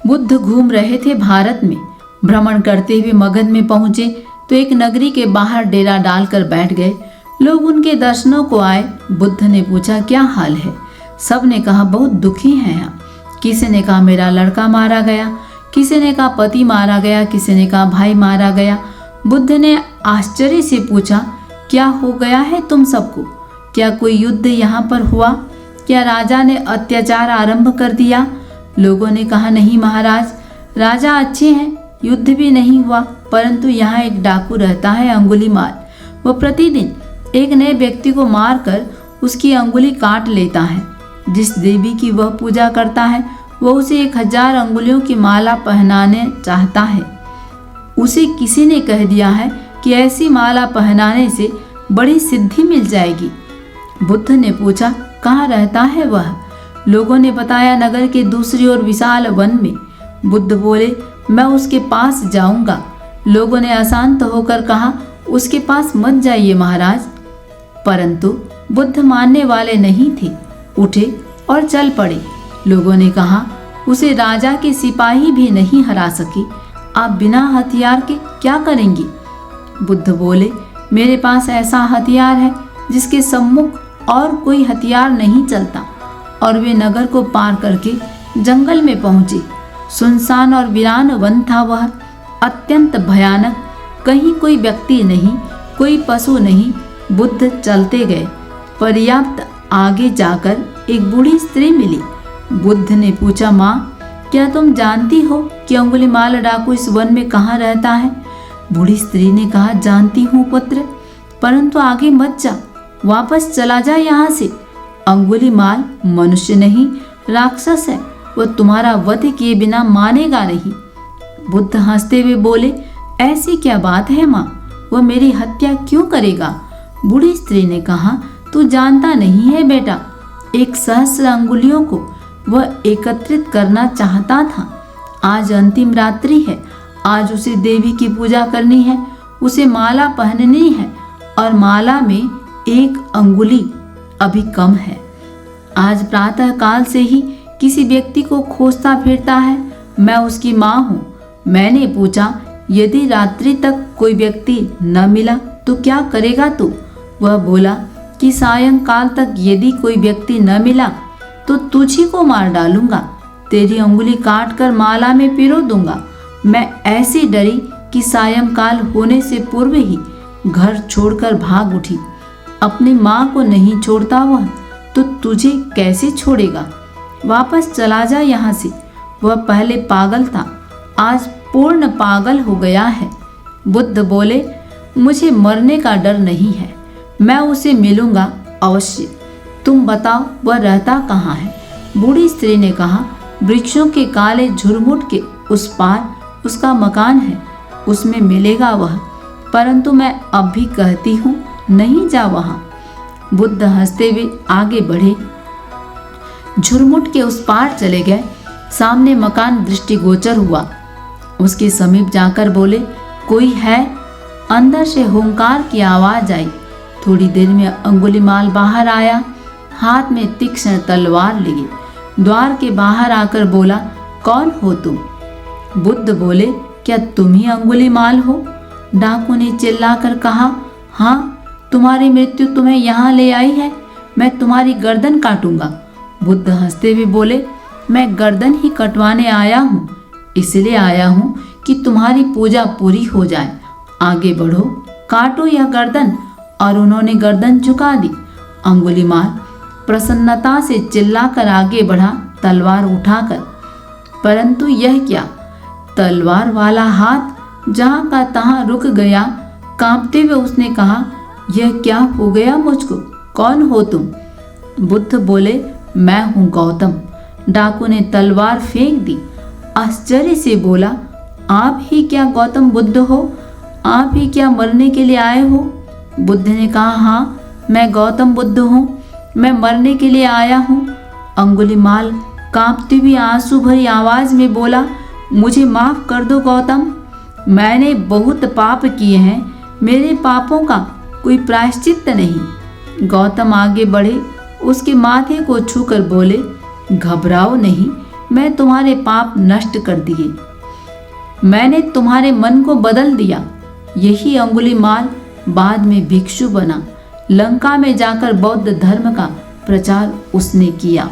बुद्ध घूम रहे थे भारत में। भ्रमण करते हुए मगध में पहुंचे तो एक नगरी के बाहर डेरा डालकर बैठ गए। लोग उनके दर्शनों को आए। बुद्ध ने पूछा, क्या हाल है? सब ने कहा, बहुत दुखी हैं हम। किसी ने कहा, मेरा लड़का मारा गया, किसी ने कहा पति मारा गया, किसी ने कहा भाई मारा गया। बुद्ध ने आश्चर्य से पूछा, क्या हो गया है तुम सबको? क्या कोई युद्ध यहाँ पर हुआ? क्या राजा ने अत्याचार आरंभ कर दिया? लोगों ने कहा, नहीं महाराज, राजा अच्छे हैं, युद्ध भी नहीं हुआ, परंतु यहाँ एक डाकू रहता है, अंगुलीमाल। वह प्रतिदिन एक नए व्यक्ति को मारकर उसकी अंगुली काट लेता है। जिस देवी की वह पूजा करता है वह उसे 1000 अंगुलियों की माला पहनाने चाहता है। उसे किसी ने कह दिया है कि ऐसी माला पहनाने से बड़ी सिद्धि मिल जाएगी। बुद्ध ने पूछा, कहाँ रहता है वह? लोगों ने बताया, नगर के दूसरी ओर विशाल वन में। बुद्ध बोले, मैं उसके पास जाऊंगा। लोगों ने अशांत होकर कहा, उसके पास मत जाइए महाराज। परंतु बुद्ध मानने वाले नहीं थे, उठे और चल पड़े। लोगों ने कहा, उसे राजा के सिपाही भी नहीं हरा सके, आप बिना हथियार के क्या करेंगी? बुद्ध बोले, मेरे पास ऐसा हथियार है जिसके सम्मुख और कोई हथियार नहीं चलता। और वे नगर को पार करके जंगल में पहुंचे। सुनसान और वीरान वन था वह, अत्यंत भयानक। कहीं कोई व्यक्ति नहीं, कोई पशु नहीं। बुद्ध चलते गए। पर्याप्त आगे जाकर एक बूढ़ी स्त्री मिली। बुद्ध ने पूछा, माँ, क्या तुम जानती हो कि अंगुलीमाल डाकू इस वन में कहाँ रहता है? बूढ़ी स्त्री ने कहा, जानती हूँ पुत्र, परंतु आगे मत जा, वापस चला जा यहाँ से। अंगुलीमाल मनुष्य नहीं, राक्षस है, वह तुम्हारा वध किए बिना मानेगा नहीं। बुद्ध हंसते हुए बोले, ऐसी क्या बात है माँ, वह मेरी हत्या क्यों करेगा? बूढ़ी स्त्री ने कहा, तू जानता नहीं है बेटा, 1,000 अंगुलियों को वह एकत्रित करना चाहता था। आज अंतिम रात्रि है, आज उसे देवी की पूजा करनी है, उसे माला पहननी है और माला में 1 अंगुली अभी कम है। आज प्रातः काल से ही किसी व्यक्ति को खोजता फिरता है। मैं उसकी माँ हूँ। मैंने पूछा, यदि रात्रि तक कोई व्यक्ति न मिला तो क्या करेगा तू? वह बोला कि सायंकाल तक यदि कोई व्यक्ति न मिला तो तुझी को मार डालूंगा, तेरी अंगुली काट कर माला में पिरो दूंगा। मैं ऐसी डरी कि सायंकाल होने से पूर्व ही घर छोड़कर भाग उठी। अपनी माँ को नहीं छोड़ता वह, तो तुझे कैसे छोड़ेगा? वापस चला जा यहाँ से। वह पहले पागल था, आज पूर्ण पागल हो गया है। बुद्ध बोले, मुझे मरने का डर नहीं है, मैं उसे मिलूंगा अवश्य। तुम बताओ वह रहता कहाँ है? बूढ़ी स्त्री ने कहा, वृक्षों के काले झुरमुट के उस पार उसका मकान है, उसमें मिलेगा वह। परंतु मैं अब भी कहती हूँ, नहीं जा वहाँ। बुद्ध हंसते हुए आगे बढ़े, झुरमुट के उस पार चले गए। सामने मकान दृष्टिगोचर हुआ। उसके समीप जाकर बोले, कोई है? अंदर से हुंकार की आवाज आई। थोड़ी देर में अंगुलीमाल बाहर आया, हाथ में तीक्ष्ण तलवार लिए। द्वार के बाहर आकर बोला, कौन हो तुम? बुद्ध बोले, क्या तुम ही अंगुलीमाल हो? डाकू ने चिल्लाकर कहा, हाँ, तुम्हारी मृत्यु तुम्हें यहाँ ले आई है, मैं तुम्हारी गर्दन काटूंगा। बुद्ध हंसते हुए बोले, मैं गर्दन ही कटवाने आया हूँ, इसलिए आया हूँ कि तुम्हारी पूजा पूरी हो जाए। आगे बढ़ो, काटो यह गर्दन। और उन्होंने गर्दन झुका दी। अंगुलीमाल प्रसन्नता से चिल्लाकर आगे बढ़ा, तलवार उठाकर। परंतु यह क्या, तलवार वाला हाथ जहाँ का तहाँ रुक गया। कांपते हुए उसने कहा, यह क्या हो गया मुझको? कौन हो तुम? बुद्ध बोले, मैं हूँ गौतम। डाकू ने तलवार फेंक दी। आश्चर्य से बोला, आप ही क्या गौतम बुद्ध हो? आप ही क्या मरने के लिए आए हो? बुद्ध ने कहा, हाँ, मैं गौतम बुद्ध हूँ, मैं मरने के लिए आया हूँ। अंगुलीमाल कांपती हुई आंसू भरी आवाज में बोला, मुझे माफ कर दो गौतम, मैंने बहुत पाप किए हैं, मेरे पापों का कोई प्रायश्चित नहीं। गौतम आगे बढ़े, उसके माथे को छूकर बोले, घबराओ नहीं, मैं तुम्हारे पाप नष्ट कर दिए, मैंने तुम्हारे मन को बदल दिया। यही अंगुलीमाल बाद में भिक्षु बना, लंका में जाकर बौद्ध धर्म का प्रचार उसने किया।